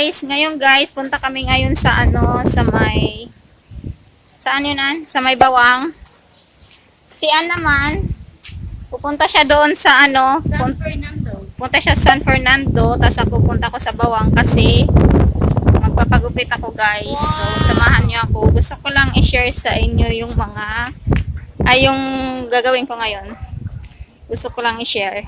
guys, punta kami ngayon sa ano, sa may, saan yun an? Sa may Bawang. Si Ann naman, pupunta siya doon sa ano, punta siya sa San Fernando, tapos ako punta ko sa Bawang kasi magpapagupit ako guys. So, samahan niyo ako. Gusto ko lang i-share sa inyo yung mga, yung gagawin ko ngayon. Gusto ko lang i-share.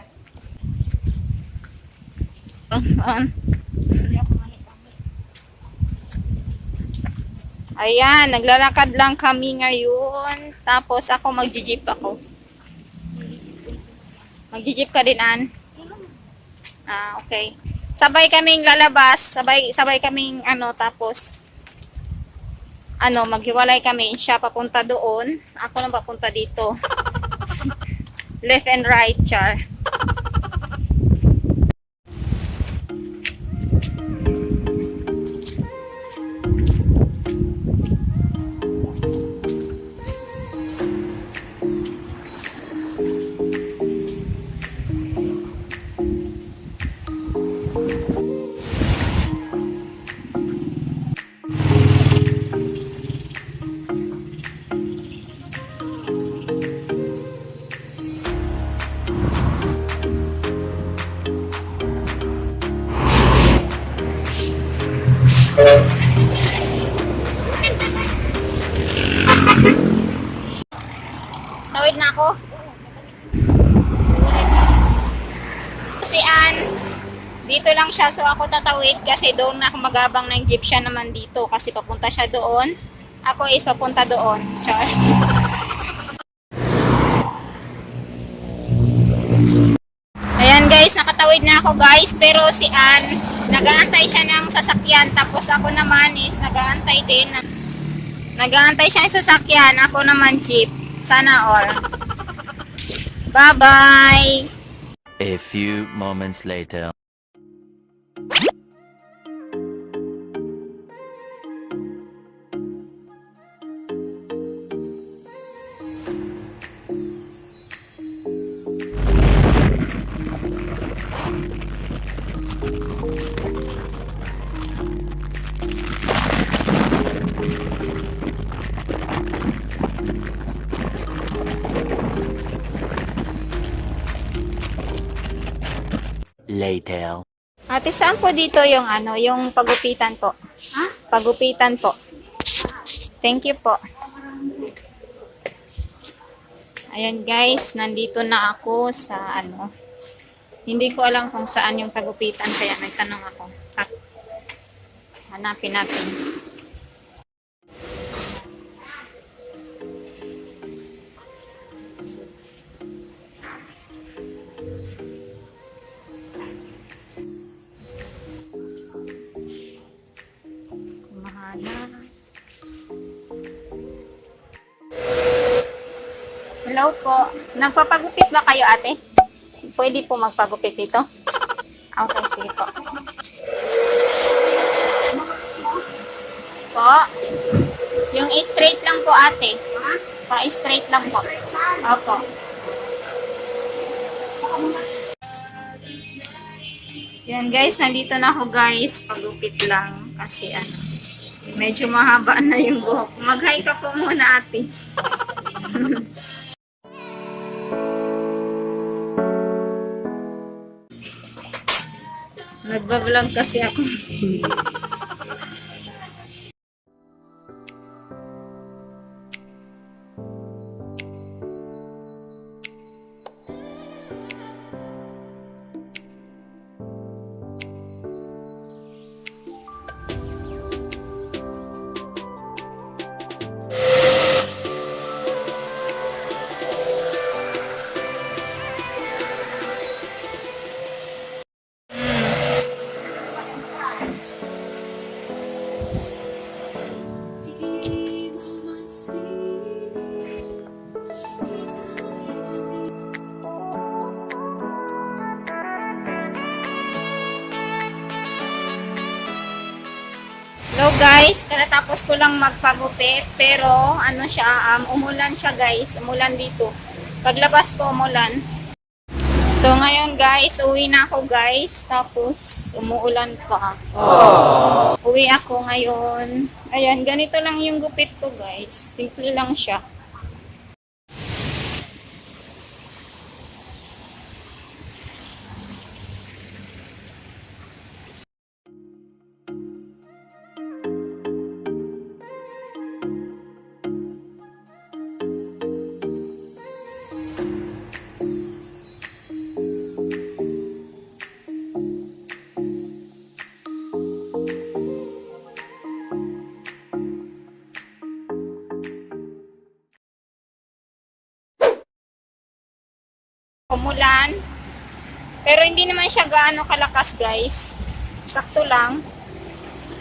Ayan, naglalakad lang kami ngayon. Tapos ako magji-jeep ako. Magji-jeep ka din, Ann? Okay. Sabay kaming lalabas, sabay kaming ano, tapos ano, maghiwalay kami. Siya papunta doon, ako na papunta dito. Left and right, char. Tawid na ako. Si Ann, dito lang siya, so ako tatawid kasi doon na ako magabang ng jeep, siya naman dito kasi papunta siya doon. Ako is papunta doon. Char. Ayan guys, nakatawid na ako guys, pero si Ann, nag-aantay siya ng sasakyan, tapos ako naman is nag-aantay din. Nag-aantay siya ng sasakyan, ako naman jeep. Sana all. Bye-bye! A few moments later. Later. Ate, saan po dito yung ano, yung pagupitan po? Ha? Pagupitan po. Thank you po. Ayan guys, nandito na ako sa ano. Hindi ko alam kung saan yung pagupitan kaya nagtanong ako. Hanapin natin. Hello po. Nagpapagupit ba kayo, ate? Pwede po magpagupit dito? Okay, sige po. Po. Yung straight lang po, ate. Pa-straight lang po. Opo. Yan guys, nandito na ako guys. Pagupit lang. Kasi ano, medyo mahaba na yung buhok. Mag-hi ka po muna, ate. Nagbablog kasi ako. Hello guys, katatapos ko lang magpagupit pero ano siya, umulan siya guys, umulan dito. Paglabas ko umulan. So ngayon guys, uwi na ako guys. Tapos umuulan pa. Uwi ako ngayon. Ayan, ganito lang yung gupit ko guys. Simple lang siya. Umulan. Pero hindi naman siya gaano kalakas guys. Sakto lang.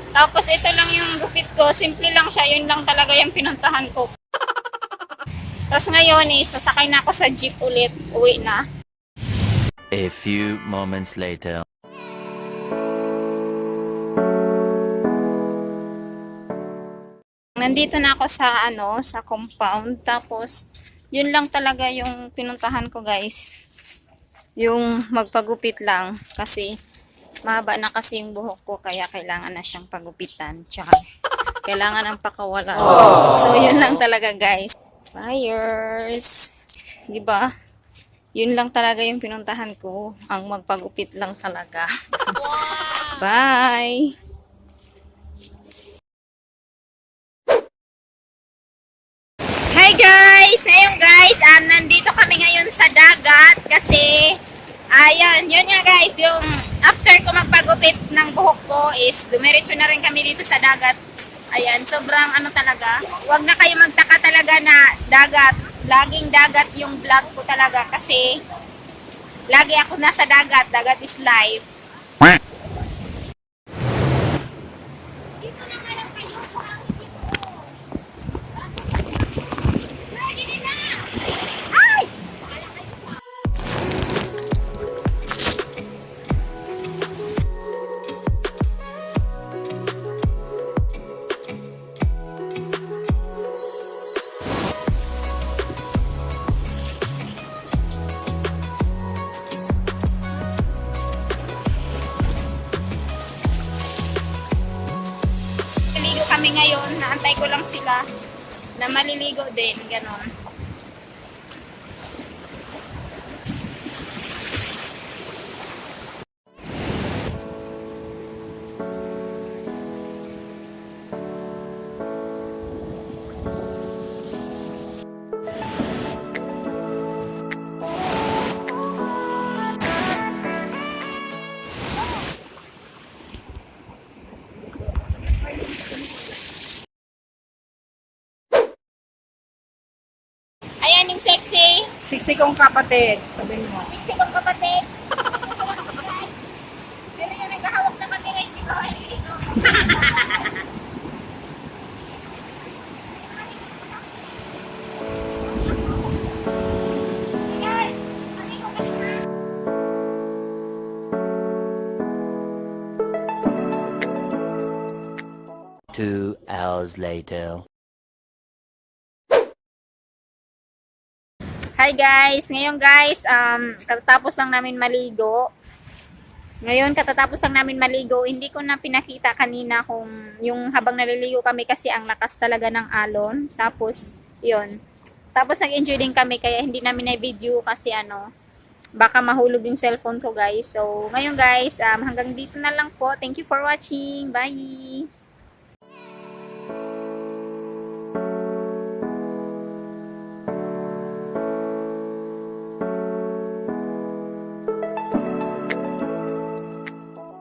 Tapos ito lang yung gupit ko. Simple lang siya. Yun lang talaga yung pinuntahan ko. Tapos ngayon sasakay na ako sa jeep ulit. Uwi na. A few moments later. Nandito na ako sa sa compound. Tapos yun lang talaga yung pinuntahan ko guys. Yung magpagupit lang kasi mahaba na kasi yung buhok ko kaya kailangan na siyang pagupitan. Tsaka kailangan ng pakawalan. So yun lang talaga guys. Buyers. Diba? Yun lang talaga yung pinuntahan ko. Ang magpagupit lang talaga. Bye! Hi guys! Ngayon guys, nandito kami ngayon sa dagat kasi ayan, yun nga guys, yung after ko magpagupit ng buhok ko is dumiretso na rin kami dito sa dagat. Ayan, sobrang talaga. Huwag na kayo magtaka talaga na dagat. Laging dagat yung vlog ko talaga kasi lagi ako nasa dagat. Dagat is life. Kami ngayon, naantay ko lang sila na maliligo din, ganon. Ayan yung sexy. Siksi kong kapatid, sabihin mo. Sexy kong kapatid. Pero yung naghahawak na kami ngayon, hindi ko maliligo. Guys, maligo kami na. 2 hours later. Hi guys! Ngayon guys, katatapos lang namin maligo. Ngayon, katatapos lang namin maligo. Hindi ko na pinakita kanina kung yung habang naliligo kami kasi ang lakas talaga ng alon. Tapos, yun. Tapos nag-enjoy din kami kaya hindi namin na-video kasi baka mahulog yung cellphone ko guys. So, ngayon guys, hanggang dito na lang po. Thank you for watching. Bye!